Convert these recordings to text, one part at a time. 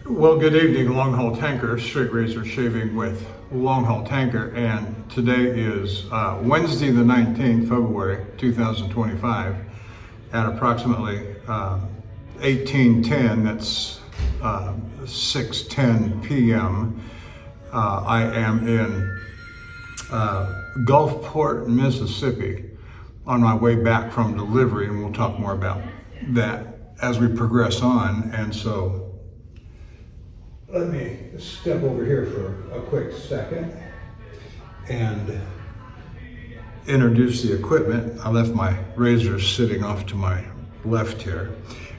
Well, good evening, Longhaultanker, straight razor shaving with Longhaultanker, and today is Wednesday the 19th, February 2025 at approximately 18:10, that's 6:10 p.m. I am in Gulfport, Mississippi on my way back from delivery, and we'll talk more about that as we progress on. And so let me step over here for a quick second and introduce the equipment. I left my razors sitting off to my left here.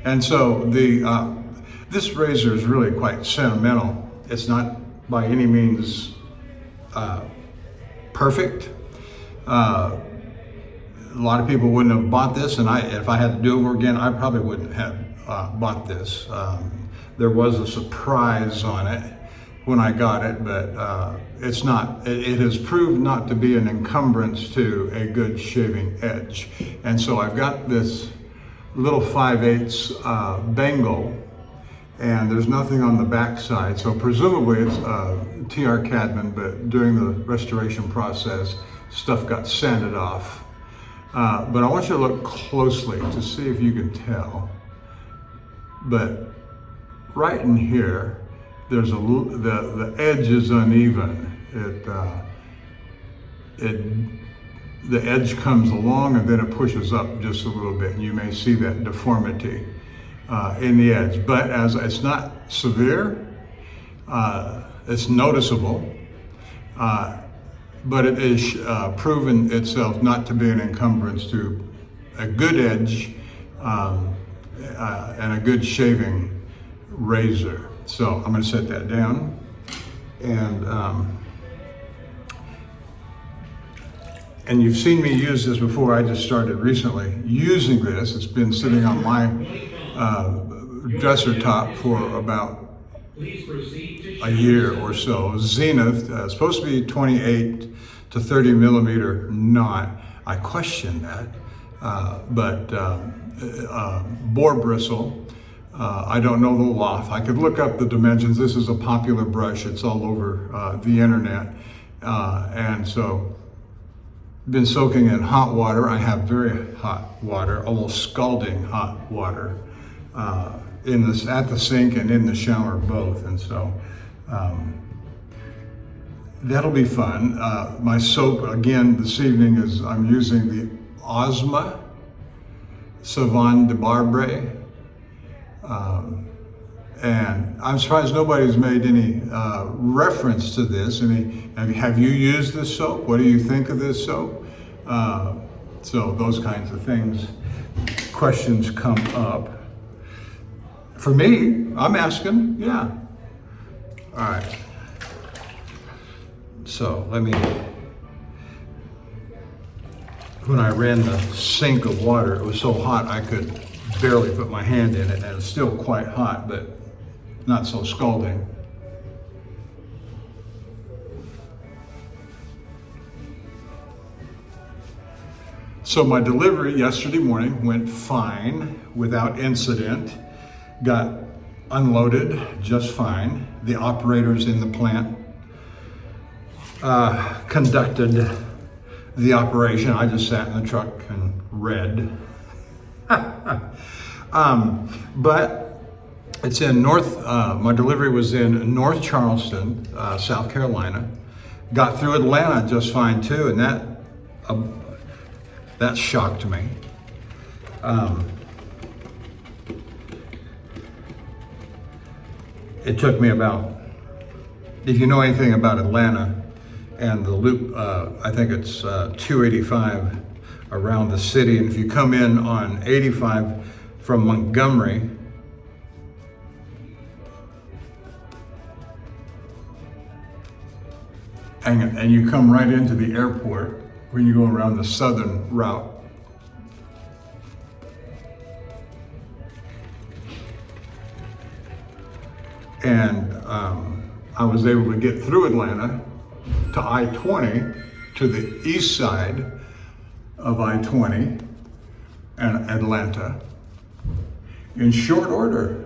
And so this razor is really quite sentimental. It's not by any means perfect. A lot of people wouldn't have bought this, and if I had to do it over again, I probably wouldn't have bought this. There was a surprise on it when I got it, but it's not. It has proved not to be an encumbrance to a good shaving edge. And so I've got this little 5/8 Bengal, and there's nothing on the back side. So presumably it's TR Cadman, but during the restoration process, stuff got sanded off. But I want you to look closely to see if you can tell. But right in here, there's the edge is uneven. The edge comes along and then it pushes up just a little bit, and you may see that deformity in the edge. But as it's not severe, it's noticeable. But it is proven itself not to be an encumbrance to a good edge and a good shaving razor. So I'm going to set that down, and you've seen me use this before. I just started recently using this. It's been sitting on my dresser top for about a year or so. Zenith, supposed to be 28 to 30 millimeter knot. I question that, but boar bristle. I don't know the loft. I could look up the dimensions. This is a popular brush. It's all over the internet. And so, been soaking in hot water. I have very hot water, almost scalding hot water, at the sink and in the shower both. And so, that'll be fun. My soap, again, this evening I'm using the Osma Savon de Barbre. And I'm surprised nobody's made any reference to this. Have you used this soap? What do you think of this soap? So those kinds of things, questions come up. For me, I'm asking, yeah. All right. So when I ran the sink of water, it was so hot I could barely put my hand in it, and it's still quite hot, but not so scalding. So my delivery yesterday morning went fine, without incident. Got unloaded just fine. The operators in the plant conducted the operation. I just sat in the truck and read. But it's in my delivery was in North Charleston, South Carolina. Got through Atlanta just fine too, and that shocked me. It took me about, if you know anything about Atlanta and the loop, I think it's 285 around the city. And if you come in on 85 from Montgomery, and you come right into the airport when you go around the southern route. And I was able to get through Atlanta to I-20 to the east side of I-20 and Atlanta in short order.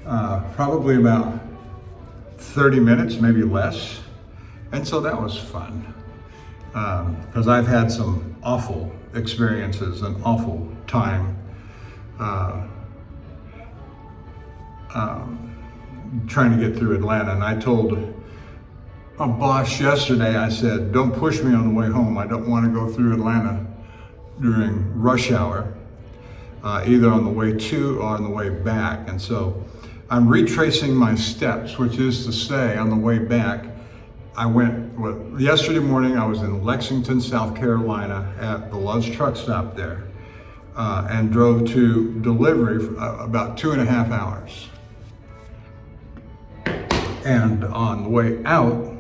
probably about 30 minutes, maybe less. And so that was fun. Because I've had some awful experiences, an awful time trying to get through Atlanta. And I told my boss yesterday, I said, don't push me on the way home. I don't want to go through Atlanta during rush hour, either on the way to or on the way back. And so I'm retracing my steps, which is to say, on the way back, yesterday morning I was in Lexington, South Carolina at the Love's truck stop there, and drove to delivery for about 2.5 hours. And on the way out,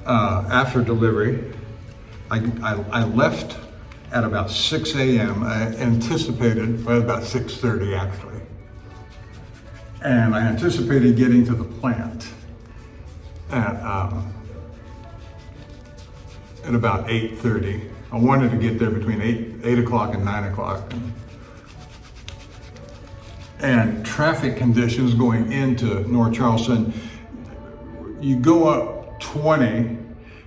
after delivery, I left at about 6 a.m. I anticipated, well, about 6:30 actually. And I anticipated getting to the plant at about 8:30. I wanted to get there between 8 o'clock and 9 o'clock. And traffic conditions going into North Charleston, you go up 20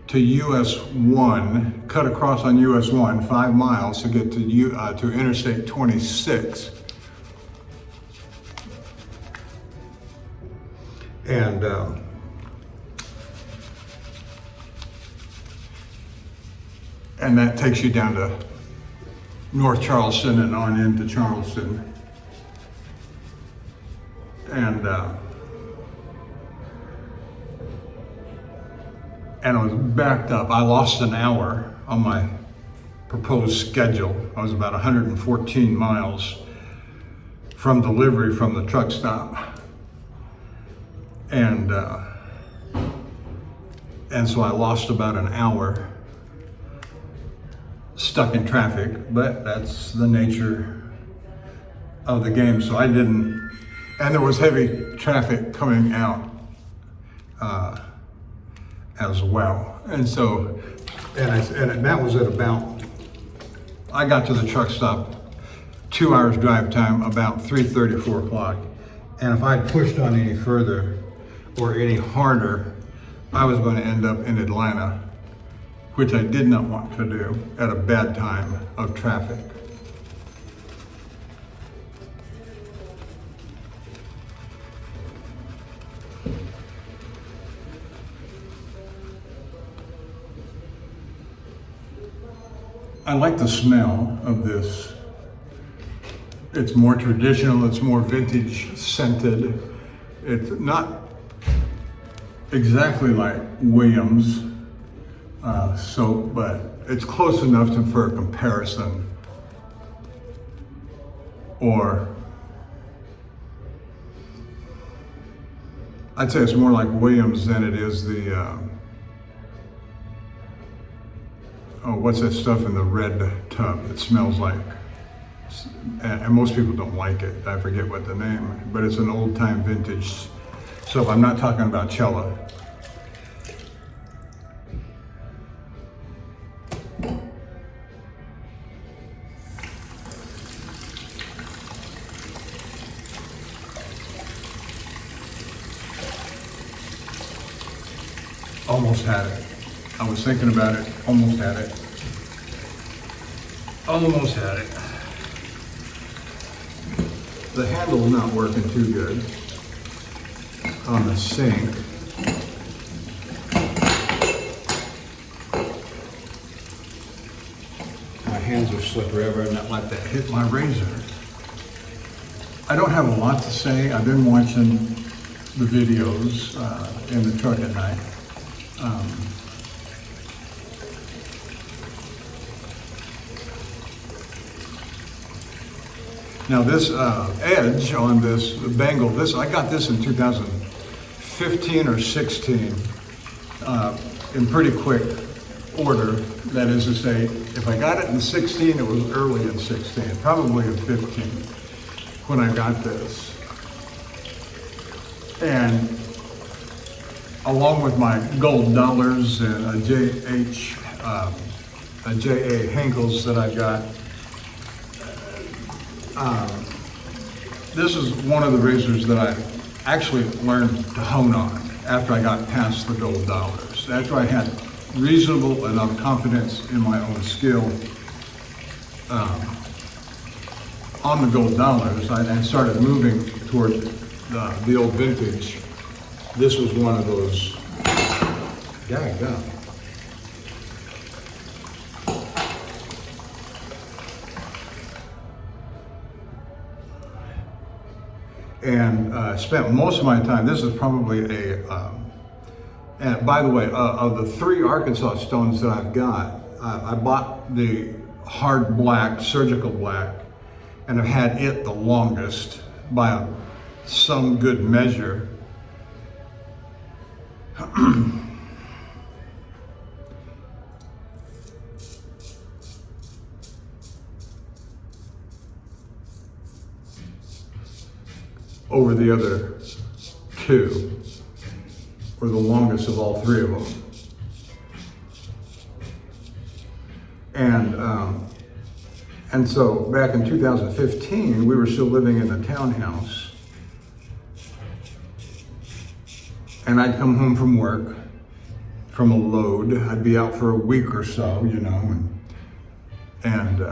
to US 1, cut across on US 1, 5 miles to get to Interstate 26. And that takes you down to North Charleston and on into Charleston. And I was backed up. I lost an hour on my proposed schedule. I was about 114 miles from delivery from the truck stop. And so I lost about an hour stuck in traffic, but that's the nature of the game. So I didn't, and there was heavy traffic coming out as well. And so, and that was at about, I got to the truck stop 2 hours drive time, about 3:30, 4 o'clock. And if I'd pushed on any further or any harder, I was going to end up in Atlanta, which I did not want to do at a bad time of traffic. I like the smell of this. It's more traditional, it's more vintage scented. It's not exactly like Williams soap, but it's close enough for a comparison. Or I'd say it's more like Williams than it is the what's that stuff in the red tub? It smells like, and most people don't like it. I forget what the name, but it's an old time vintage soap. I'm not talking about Cella. Almost had it. I was thinking about it, almost had it. Almost had it. The handle's not working too good on the sink. My hands are slippery. I better not let that hit my razor. I don't have a lot to say. I've been watching the videos in the truck at night. Now this edge on this bangle, I got this in 2015 or 16 in pretty quick order. That is to say, if I got it in 16, it was early in 16, probably in 15 when I got this. And along with my gold dollars and a J.A. Henkels that I got, this is one of the razors that I actually learned to hone on after I got past the gold dollars. After I had reasonable enough confidence in my own skill on the gold dollars, I started moving toward the old vintage. This was one of those. Yeah. And spent most of my time. This is probably and by the way, of the 3 Arkansas stones that I've got, I bought the hard black, surgical black, and have had it the longest by some good measure. Over the other 2, or the longest of all 3 of them. And so back in 2015, we were still living in a townhouse, and I'd come home from work, from a load. I'd be out for a week or so, you know, and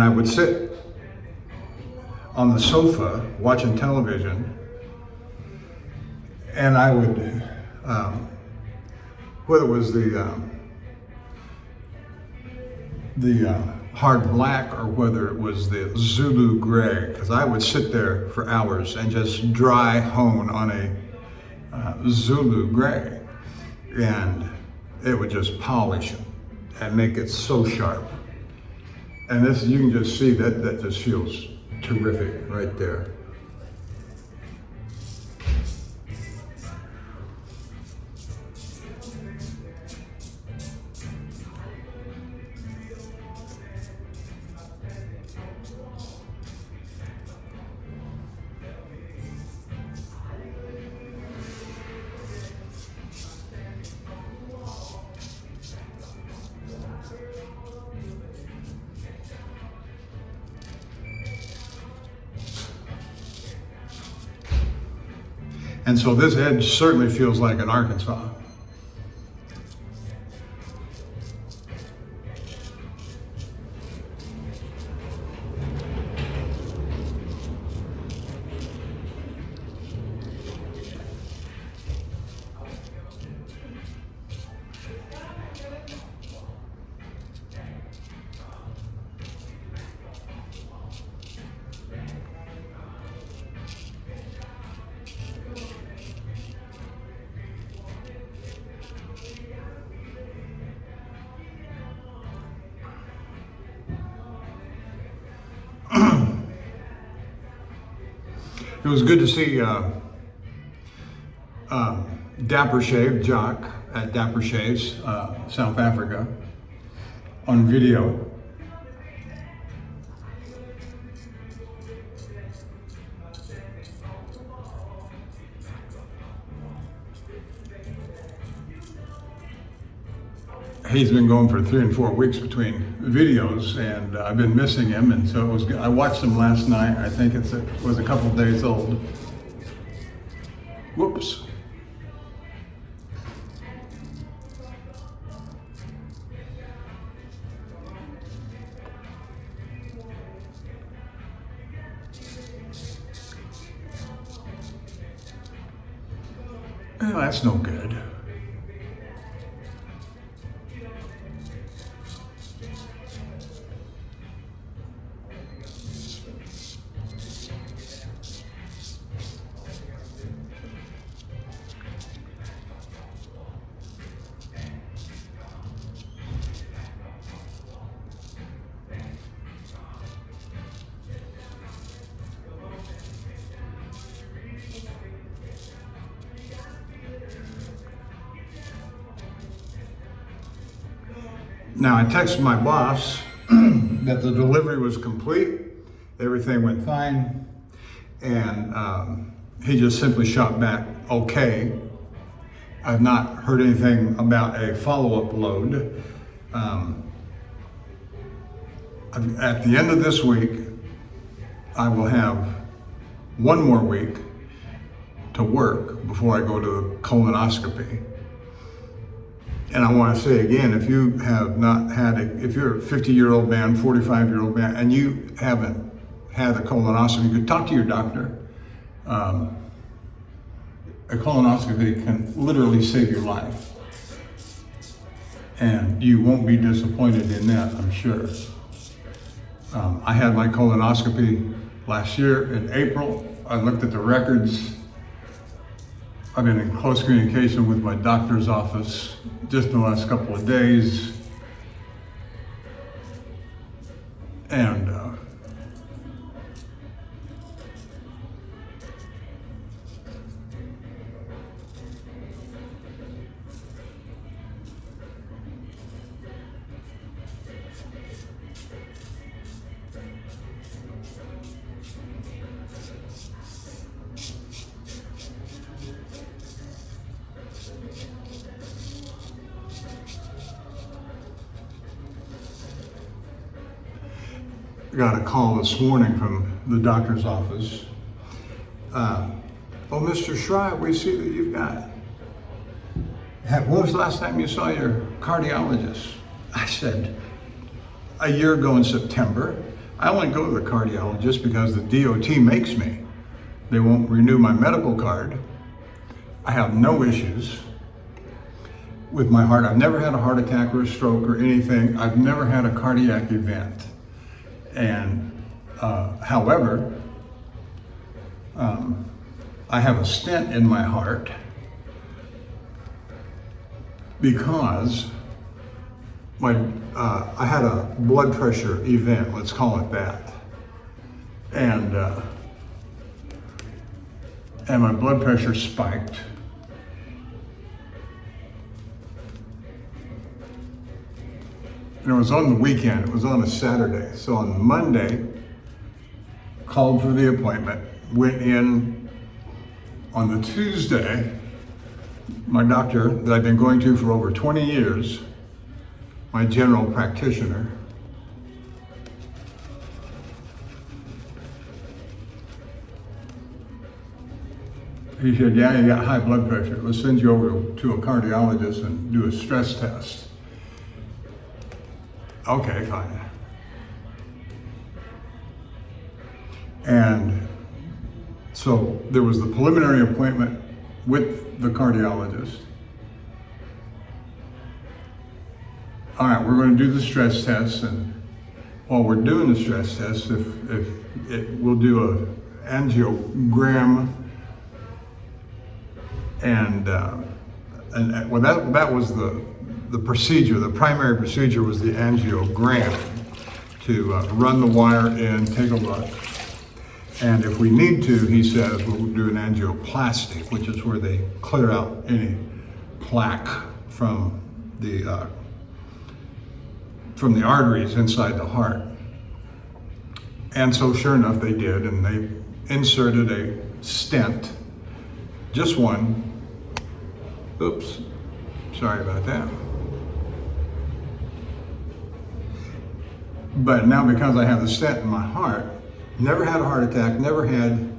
I would sit on the sofa watching television, and I would, whether it was the hard black or whether it was the Zulu gray, because I would sit there for hours and just dry hone on a Zulu gray, and it would just polish it and make it so sharp. And this, you can just see that just feels terrific right there. And so this edge certainly feels like an Arkansas. It was good to see Dapper Shave, Jock at Dapper Shaves, South Africa, on video. He's been going for 3 and 4 weeks between videos, and I've been missing him, and so it was good. I watched him last night. I think it was a couple of days old. Whoops. Well, that's no good. Now I texted my boss that the delivery was complete, everything went fine, and he just simply shot back, okay. I've not heard anything about a follow-up load. At the end of this week, I will have one more week to work before I go to the colonoscopy. And I want to say again, if you have not had if you're a 50-year-old man, 45-year-old man, and you haven't had a colonoscopy, you could talk to your doctor. A colonoscopy can literally save your life. And you won't be disappointed in that, I'm sure. I had my colonoscopy last year in April. I looked at the records. I've been in close communication with my doctor's office just in the last couple of days. And I got a call this morning from the doctor's office. Oh, Mr. Schreiber, we see that you've got. When was the last time you saw your cardiologist? I said, a year ago in September. I only go to the cardiologist because the DOT makes me. They won't renew my medical card. I have no issues with my heart. I've never had a heart attack or a stroke or anything. I've never had a cardiac event. And however, I have a stent in my heart because I had a blood pressure event, let's call it that, and my blood pressure spiked. And it was on the weekend, it was on a Saturday. So on Monday, called for the appointment, went in on the Tuesday. My doctor that I've been going to for over 20 years, my general practitioner, he said, yeah, you got high blood pressure. Let's send you over to a cardiologist and do a stress test. Okay, fine. And so there was the preliminary appointment with the cardiologist. All right, we're going to do the stress test, and while we're doing the stress test, we'll do an angiogram, and well, that was the procedure. The primary procedure was the angiogram, to run the wire in, take a look. And if we need to, he says, we'll do an angioplasty, which is where they clear out any plaque from the arteries inside the heart. And so sure enough, they did, and they inserted a stent, just one. Oops, sorry about that. But now because I have the stent in my heart, never had a heart attack, never had,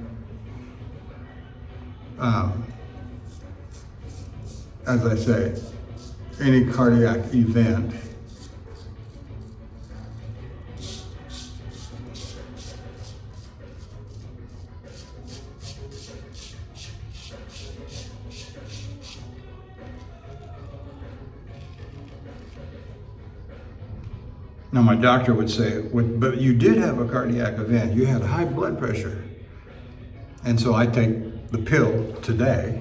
as I say, any cardiac event. Now my doctor would say, but you did have a cardiac event. You had high blood pressure. And so I take the pill today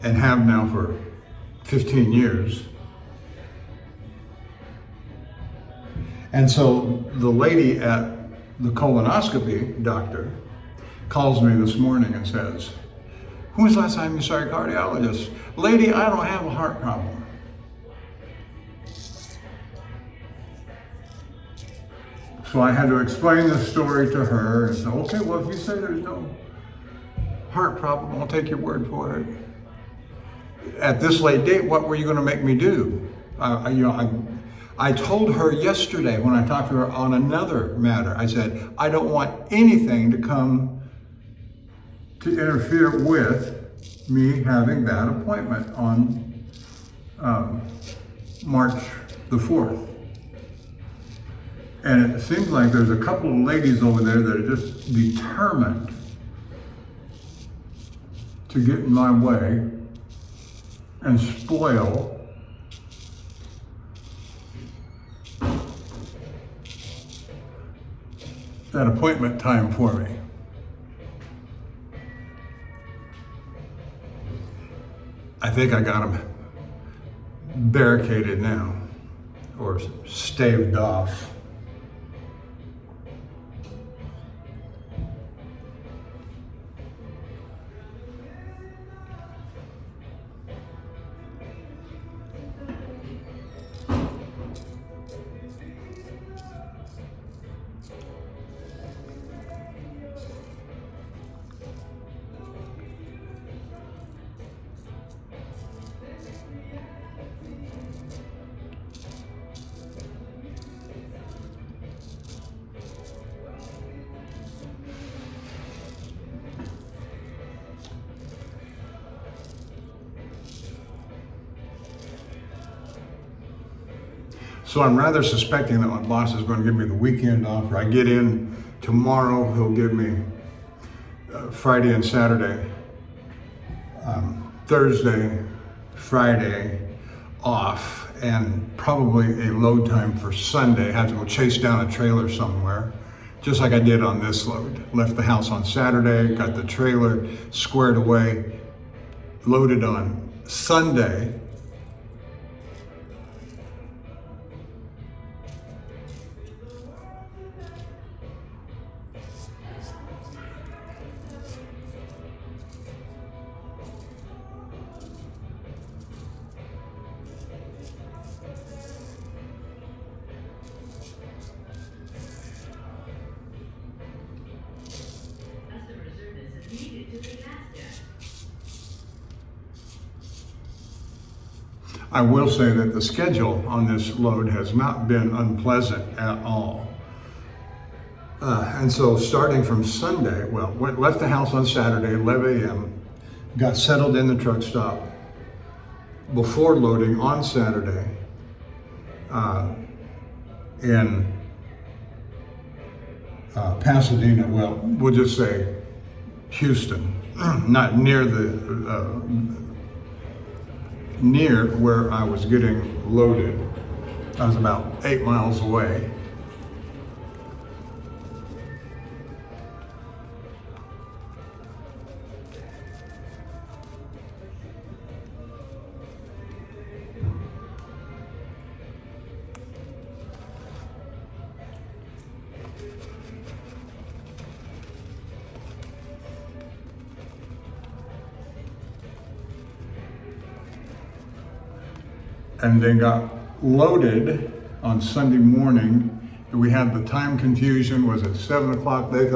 and have now for 15 years. And so the lady at the colonoscopy doctor calls me this morning and says, when was the last time you saw your cardiologist? Lady, I don't have a heart problem. So I had to explain the story to her and say, okay, well, if you say there's no heart problem, I'll take your word for it. At this late date, what were you going to make me do? I told her yesterday when I talked to her on another matter, I said, I don't want anything to come to interfere with me having that appointment on March the 4th. And it seems like there's a couple of ladies over there that are just determined to get in my way and spoil that appointment time for me. I think I got them barricaded now, or staved off. So I'm rather suspecting that my boss is going to give me the weekend off, or I get in tomorrow, he'll give me Friday and Saturday, Thursday, Friday off, and probably a load time for Sunday. I have to go chase down a trailer somewhere, just like I did on this load. Left the house on Saturday, got the trailer squared away, loaded on Sunday. I will say that the schedule on this load has not been unpleasant at all. And so starting from Sunday, left the house on Saturday, 11 a.m., got settled in the truck stop before loading on Saturday in Pasadena, we'll just say Houston, not near near where I was getting loaded. I was about 8 miles away. And then got loaded on Sunday morning. We had the time confusion, was at 7 o'clock. They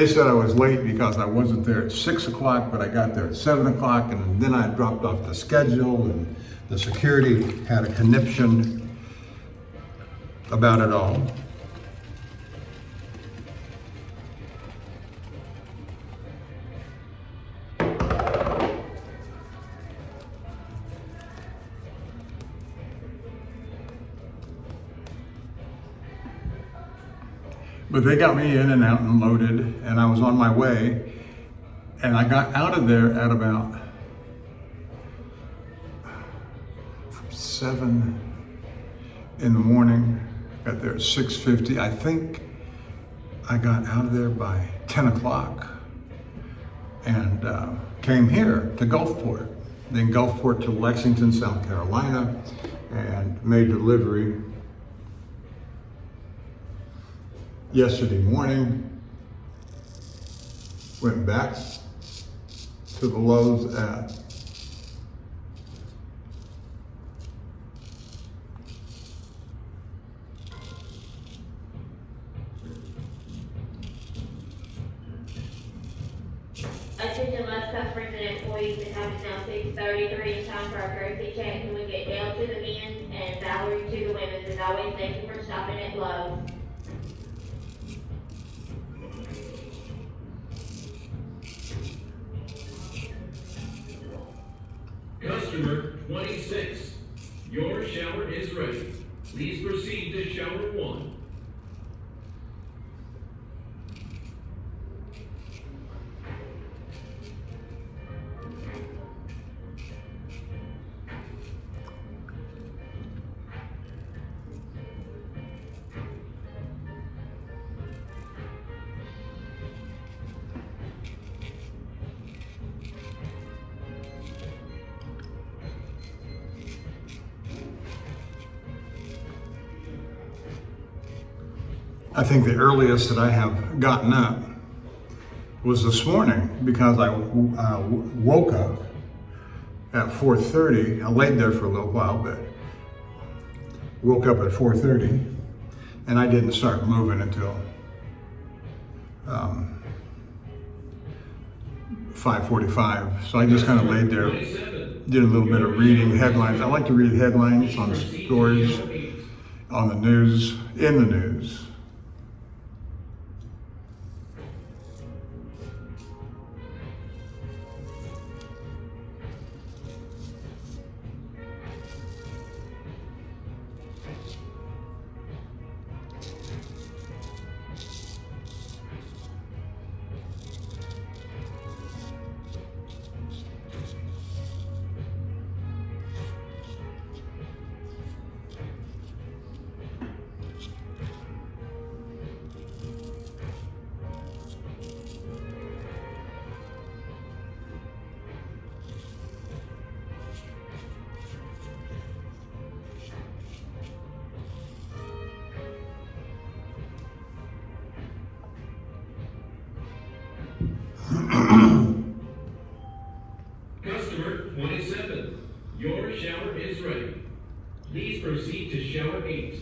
said I was late because I wasn't there at 6 o'clock, but I got there at 7 o'clock, and then I dropped off the schedule, and the security had a conniption about it all. But they got me in and out and loaded, and I was on my way, and I got out of there at about 7 in the morning, got there at 6:50. I think I got out of there by 10 o'clock and came here to Gulfport, then Gulfport to Lexington, South Carolina, and made delivery yesterday morning. Went back to the Lowe's at Attention Lux customers and employees, the time is now 6:33. It's time for our courtesy check. Can we get Dale to the men's and Valerie to the women's? As always, thank you for stopping at Love's. Customer 26, your shower is ready. Please proceed to shower 1. I think the earliest that I have gotten up was this morning because I woke up at 4:30. I laid there for a little while, but woke up at 4:30, and I didn't start moving until 5:45. So I just kind of laid there, did a little bit of reading headlines. I like to read headlines on stories on the news, in the news. Customer 27, your shower is ready. Please proceed to shower 8.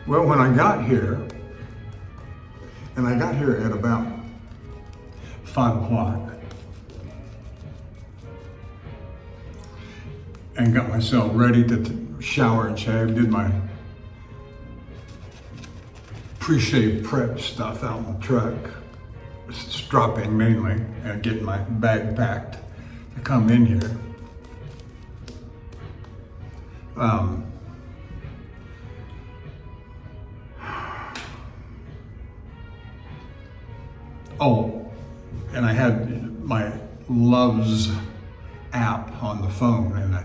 Well, when I got here, and I got here at about 5 o'clock, and got myself ready to shower and shave, did my pre-shave prep stuff out in the truck, stropping mainly, and getting my bag packed to come in here. Oh, and I had my Love's app on the phone, and I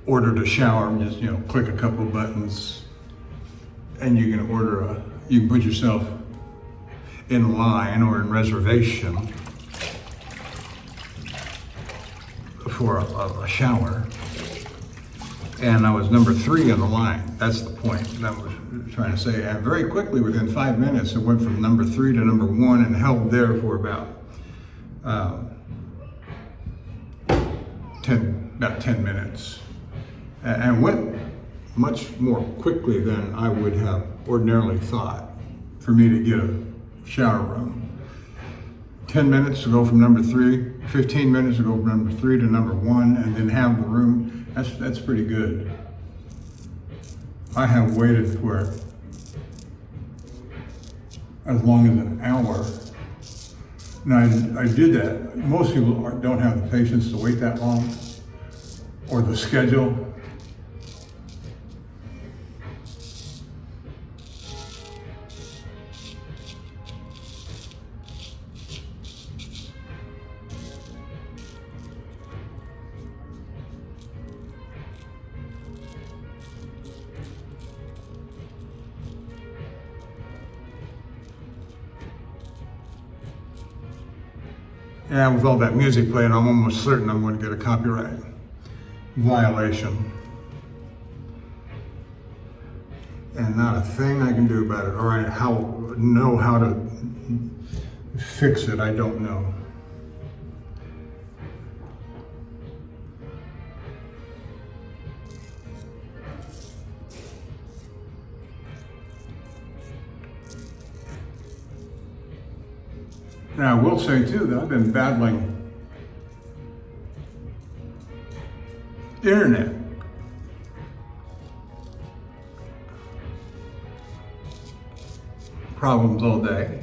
ordered a shower. Just click a couple of buttons, and you can you can put yourself in line or in reservation for a shower. And I was number 3 on the line. That's the point that I was trying to say. And very quickly, within 5 minutes, it went from number 3 to number 1 and held there for about 10 minutes. And went much more quickly than I would have ordinarily thought for me to get a shower room. 10 minutes to go from number 3, 15 minutes to go from number 3 to number 1, and then have the room. That's pretty good. I have waited for as long as an hour. Now, I did that. Most people don't have the patience to wait that long, or the schedule. Yeah, with all that music playing, I'm almost certain I'm going to get a copyright violation. And not a thing I can do about it, or I know how to fix it, I don't know. Now, I will say too that I've been battling internet problems all day.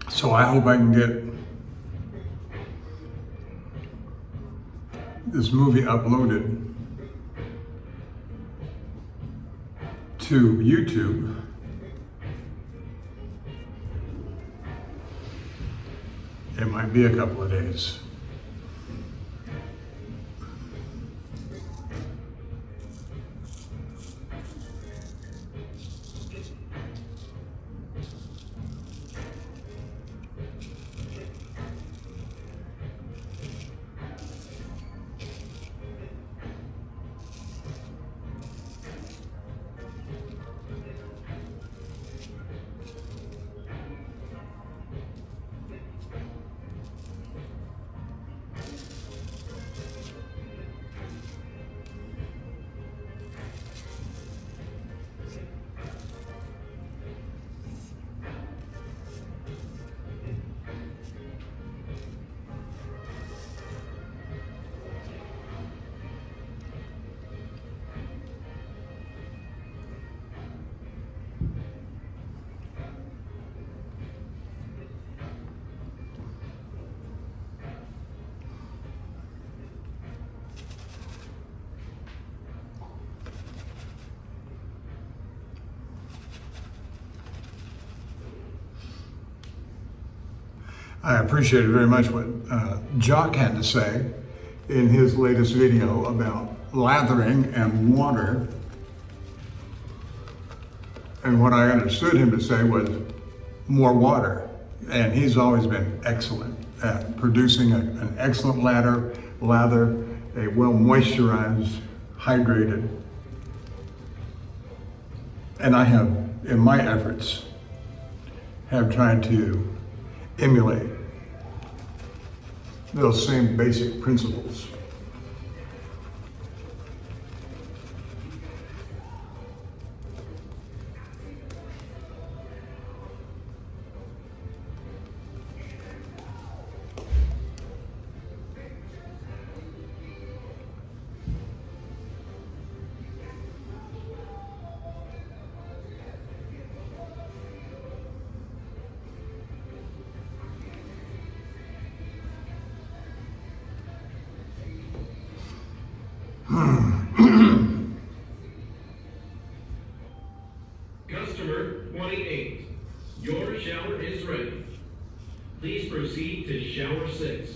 So I hope I can get this movie uploaded to YouTube. It might be a couple of days. I appreciated very much what Jock had to say in his latest video about lathering and water. And what I understood him to say was more water. And he's always been excellent at producing an excellent lather, a well moisturized, hydrated. And I have, in my efforts, have tried to emulate those same basic principles. Customer 28, your shower is ready. Please proceed to shower 6.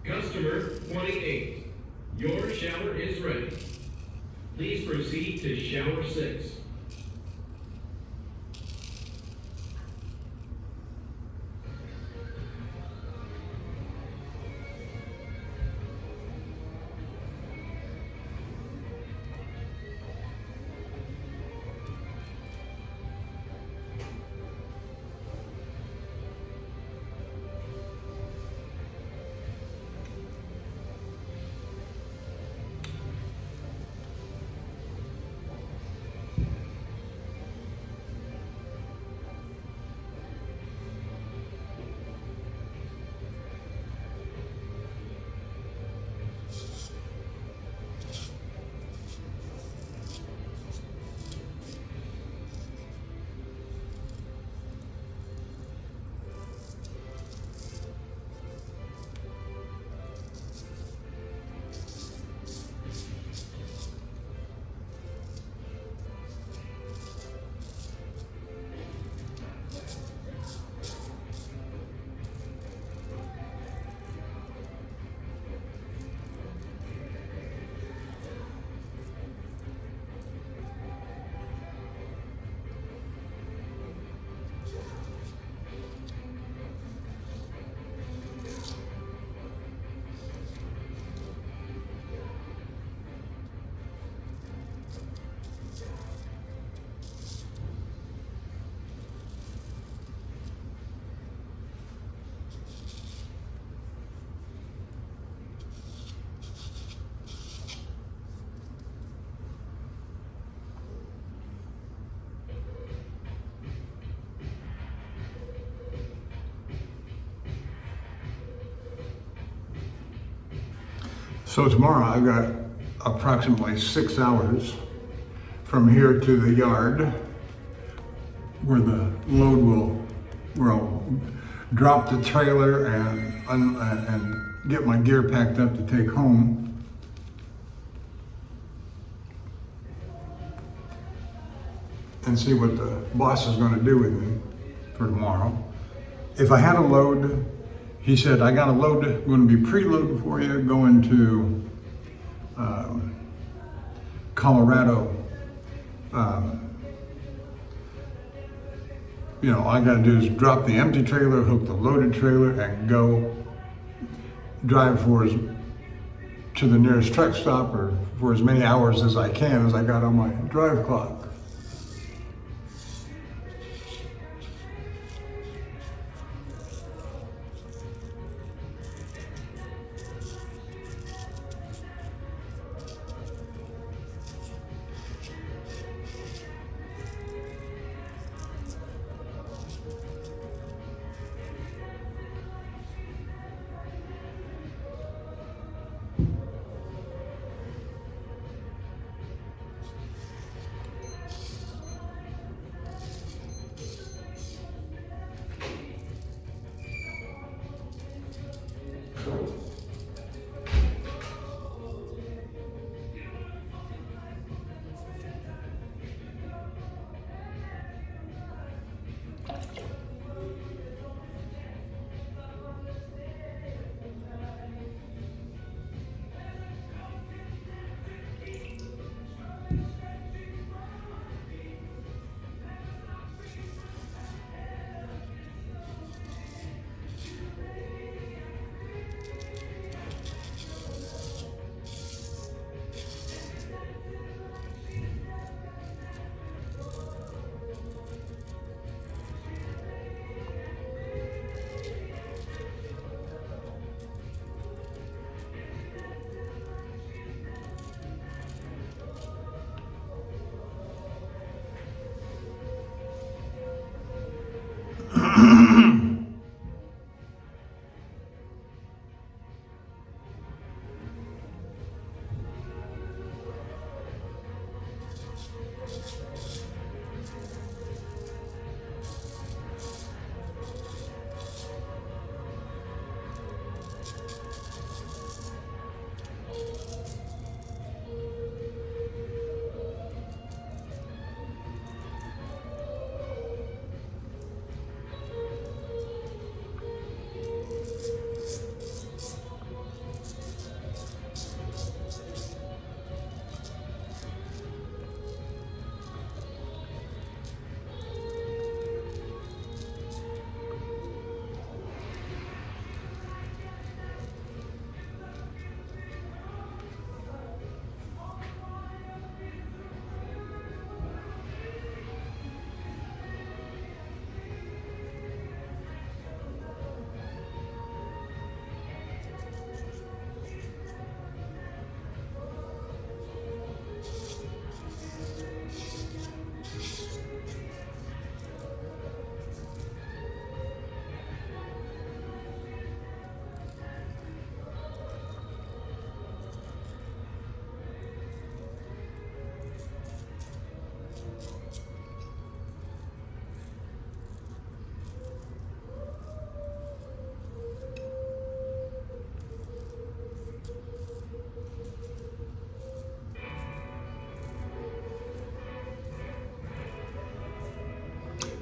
Customer 28, your shower is ready. Please proceed to shower 6. So tomorrow I've got approximately 6 hours from here to the yard where the load where I'll drop the trailer and get my gear packed up to take home. And see what the boss is going to do with me for tomorrow. If I had a load, he said, I got a load going to be preloaded for you going to Colorado. All I got to do is drop the empty trailer, hook the loaded trailer, and go drive to the nearest truck stop or for as many hours as I can as I got on my drive clock.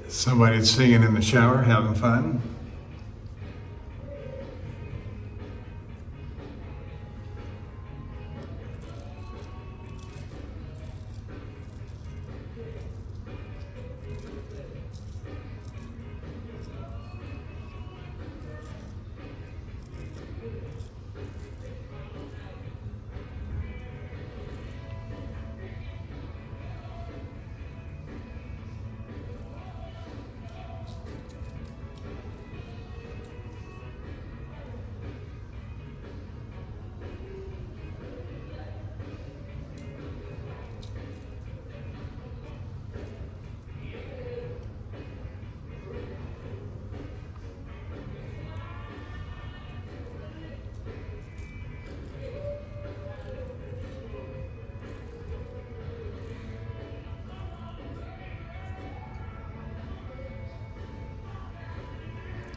Somebody's singing in the shower, having fun.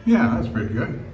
Yeah, that's pretty good.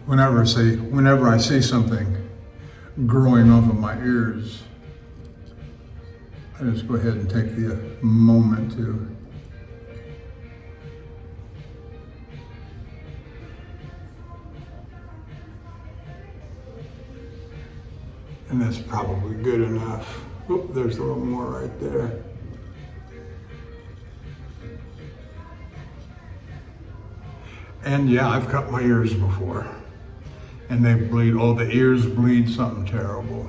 Whenever I see something growing off of my ears, I just go ahead and take the moment to and that's probably good enough. Oop, there's a little more right there. And yeah, I've cut my ears before. And they bleed, oh, the ears bleed something terrible.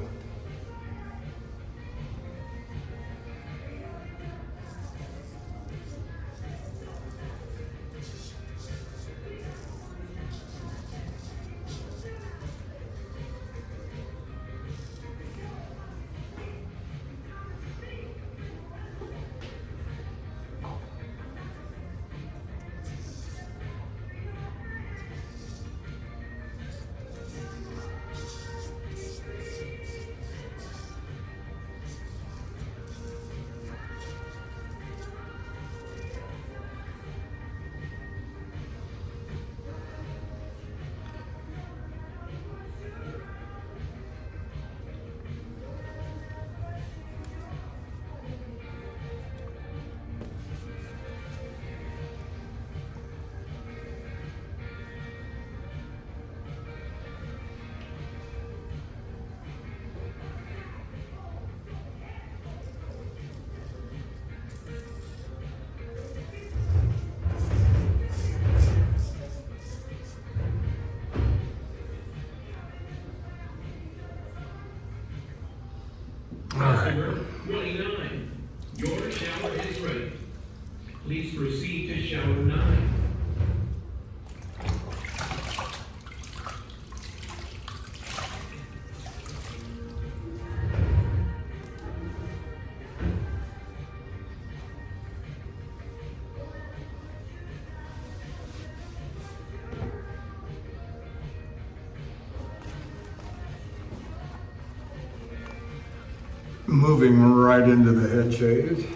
Customer 29, your shower is ready. Please proceed to shower 9. Moving right into the head shave.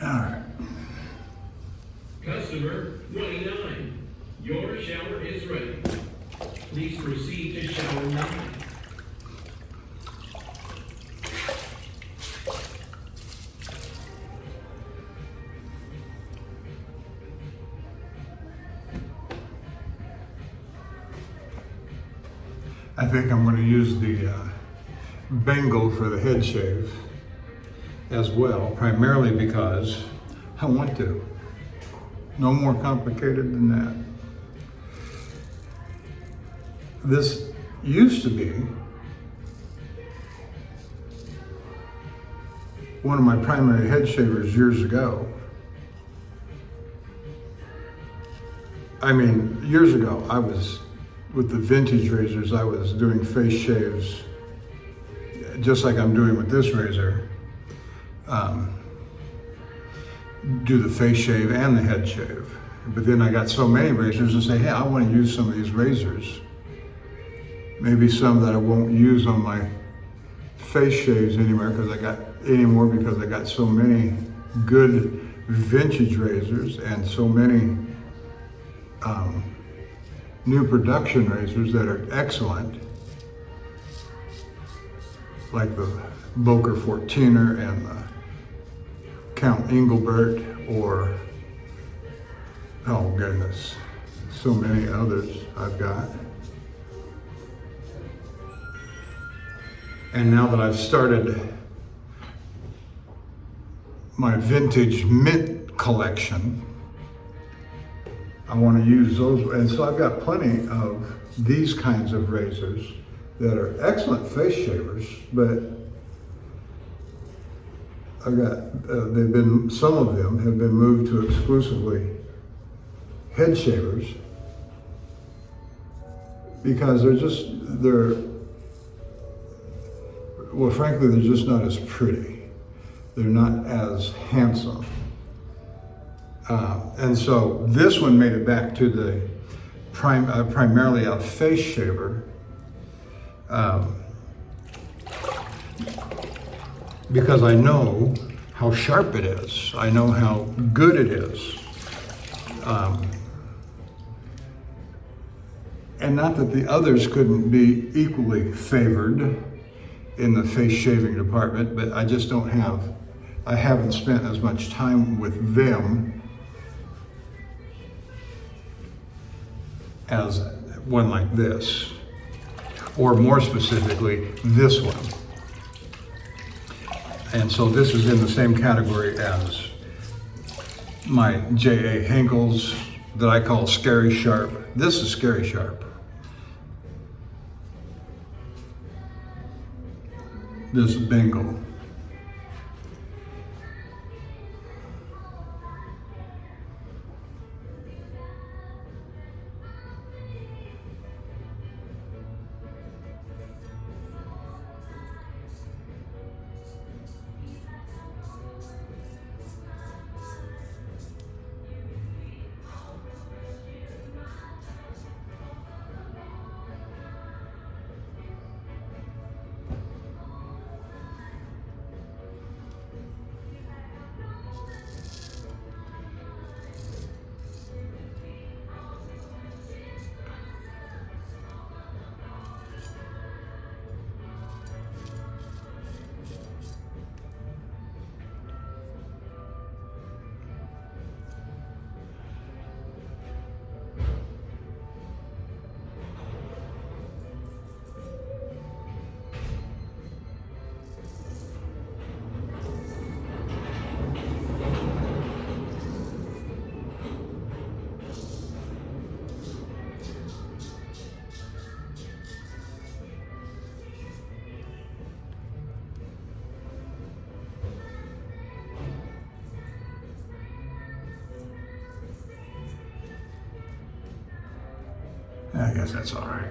All right. Customer 29, your shower is ready. Please proceed to shower 9. I think I'm going to use the Bengal for the head shave as well, primarily because I want to. No more complicated than that. This used to be one of my primary head shavers years ago. I mean, years ago, I was, with the vintage razors, I was doing face shaves, just like I'm doing with this razor. Do the face shave and the head shave. But then I got so many razors and say, hey, I want to use some of these razors. Maybe some that I won't use on my face shaves anymore because I got so many good vintage razors and so many new production razors that are excellent, like the Boker 14er and the Count Engelbert, or, oh goodness, so many others I've got. And now that I've started my vintage mint collection, I want to use those. And so I've got plenty of these kinds of razors that are excellent face shavers, but I've got, some of them have been moved to exclusively head shavers well, frankly, they're just not as pretty. They're not as handsome. And so this one made it back to the primarily a face shaver. Because I know how sharp it is. I know how good it is. And not that the others couldn't be equally favored in the face shaving department, but I just I haven't spent as much time with them as one like this, or more specifically, this one. And so this is in the same category as my J.A. Henkel's that I call Scary Sharp. This is Scary Sharp. This is Bengal. I guess that's all right.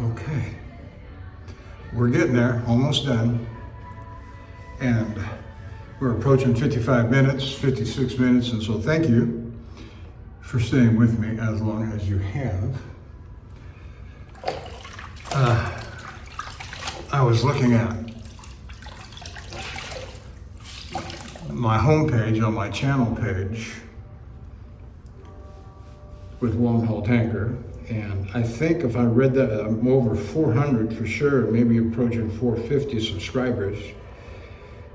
Okay, we're getting there, almost done. And we're approaching 55 minutes, 56 minutes, and so thank you for staying with me as long as you have. I was looking at my homepage on my channel page with Longhaultanker, and I think if I read that, I'm over 400 for sure, maybe approaching 450 subscribers.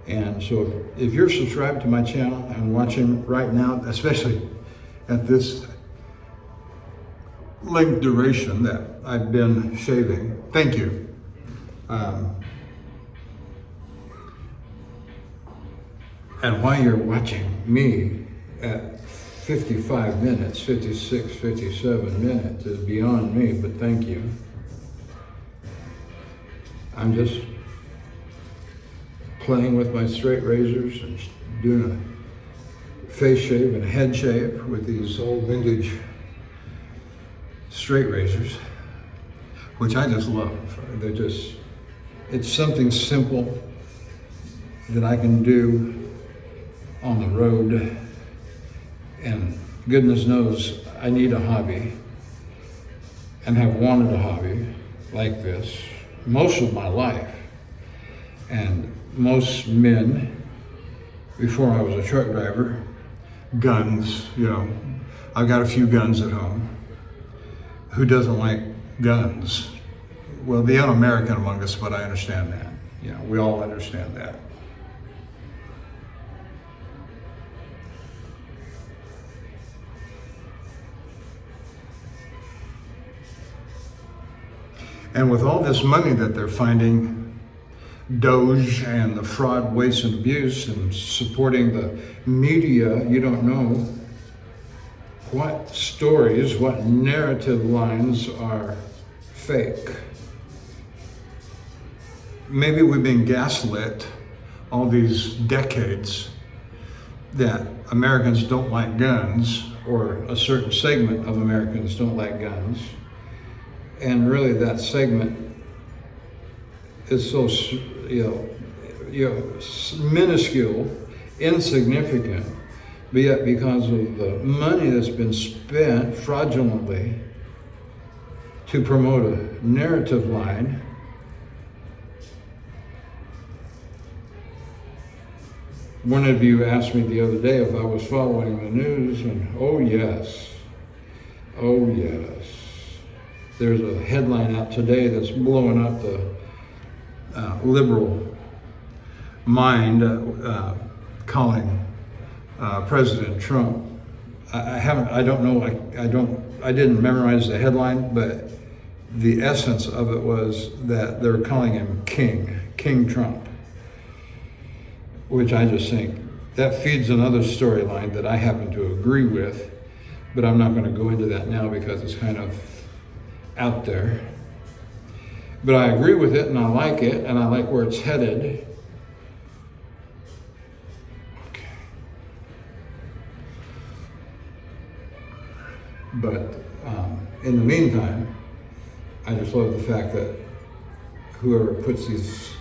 And so if you're subscribed to my channel and watching right now, especially at this length duration that I've been shaving, thank you. And while you're watching me at 55 minutes, 56, 57 minutes is beyond me, but thank you. I'm just playing with my straight razors and doing a face shave and a head shave with these old vintage straight razors, which I just love. They're just, it's something simple that I can do on the road, and goodness knows I need a hobby. and have wanted a hobby like this most of my life. And most men, before I was a truck driver, guns, I've got a few guns at home. Who doesn't like guns? Well, the un-American among us, but I understand that. We all understand that. And with all this money that they're finding, Doge and the fraud, waste, and abuse, and supporting the media, you don't know what stories, what narrative lines are fake. Maybe we've been gaslit all these decades that Americans don't like guns, or a certain segment of Americans don't like guns. And really that segment is so, minuscule, insignificant, but yet because of the money that's been spent fraudulently to promote a narrative line, one of you asked me the other day if I was following the news, and oh yes. There's a headline out today that's blowing up the liberal mind, calling President Trump. I didn't memorize the headline, but the essence of it was that they're calling him King Trump, which I just think that feeds another storyline that I happen to agree with, but I'm not going to go into that now because it's kind of out there. But I agree with it, and I like it, and I like where it's headed. Okay. But in the meantime, I just love the fact that whoever puts these,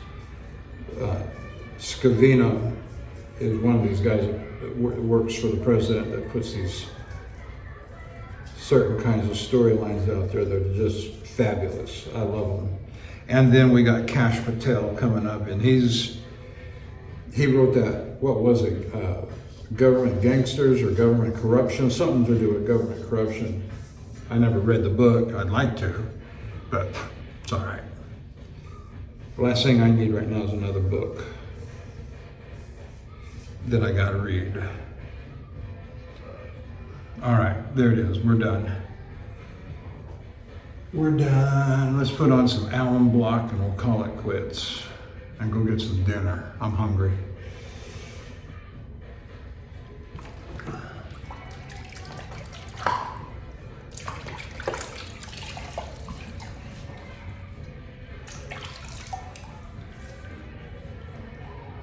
Scavino is one of these guys that works for the president that puts these certain kinds of storylines out there that are just fabulous. I love them. And then we got Kash Patel coming up, and he wrote that, what was it, Government Gangsters or Government Corruption, something to do with government corruption. I never read the book. I'd like to, but it's all right. The last thing I need right now is another book that I gotta read. All right, there it is. We're done. Let's put on some Allen Block and we'll call it quits and go get some dinner. I'm hungry.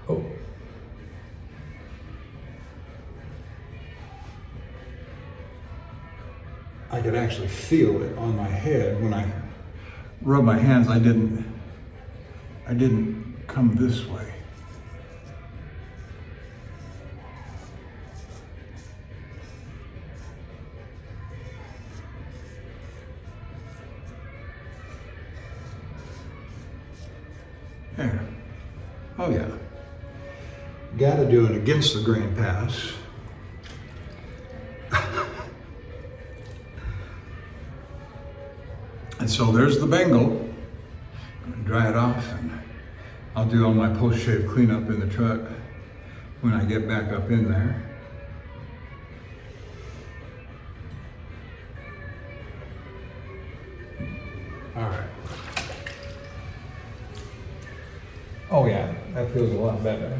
Oh. I could actually feel it on my head when I rub my hands. I didn't come this way. There. Oh yeah. Gotta do an against the grain pass. And so there's the Bengal. Dry it off, and I'll do all my post-shave cleanup in the truck when I get back up in there. All right. Oh yeah, that feels a lot better.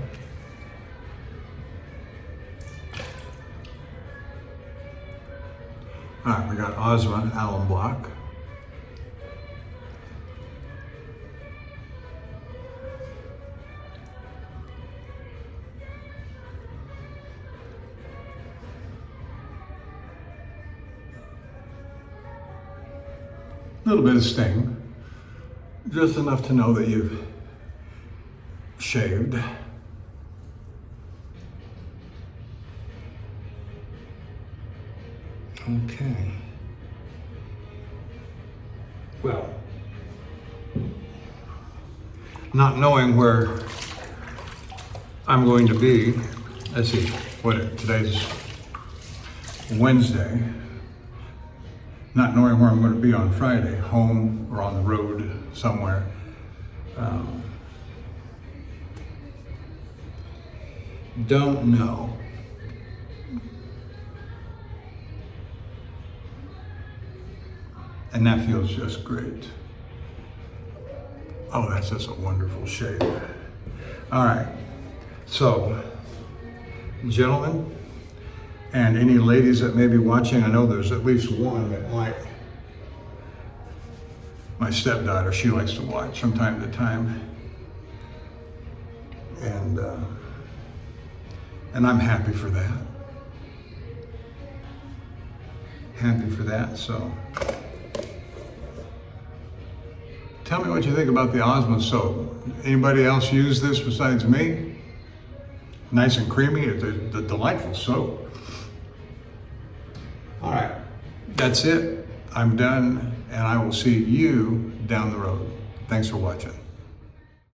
All right, we got Ozma Allen Block. A little bit of sting, just enough to know that you've shaved. Okay. Well, not knowing where I'm going to be, let's see, today's Wednesday, not knowing where I'm going to be on Friday, home or on the road somewhere. Don't know. And that feels just great. Oh, that's just a wonderful shave. All right, so gentlemen, and any ladies that may be watching, I know there's at least one that might. My stepdaughter, she likes to watch from time to time. And I'm happy for that. Happy for that, so. Tell me what you think about the Osmond soap. Anybody else use this besides me? Nice and creamy, it's a delightful soap. All right, that's it. I'm done, and I will see you down the road. Thanks for watching.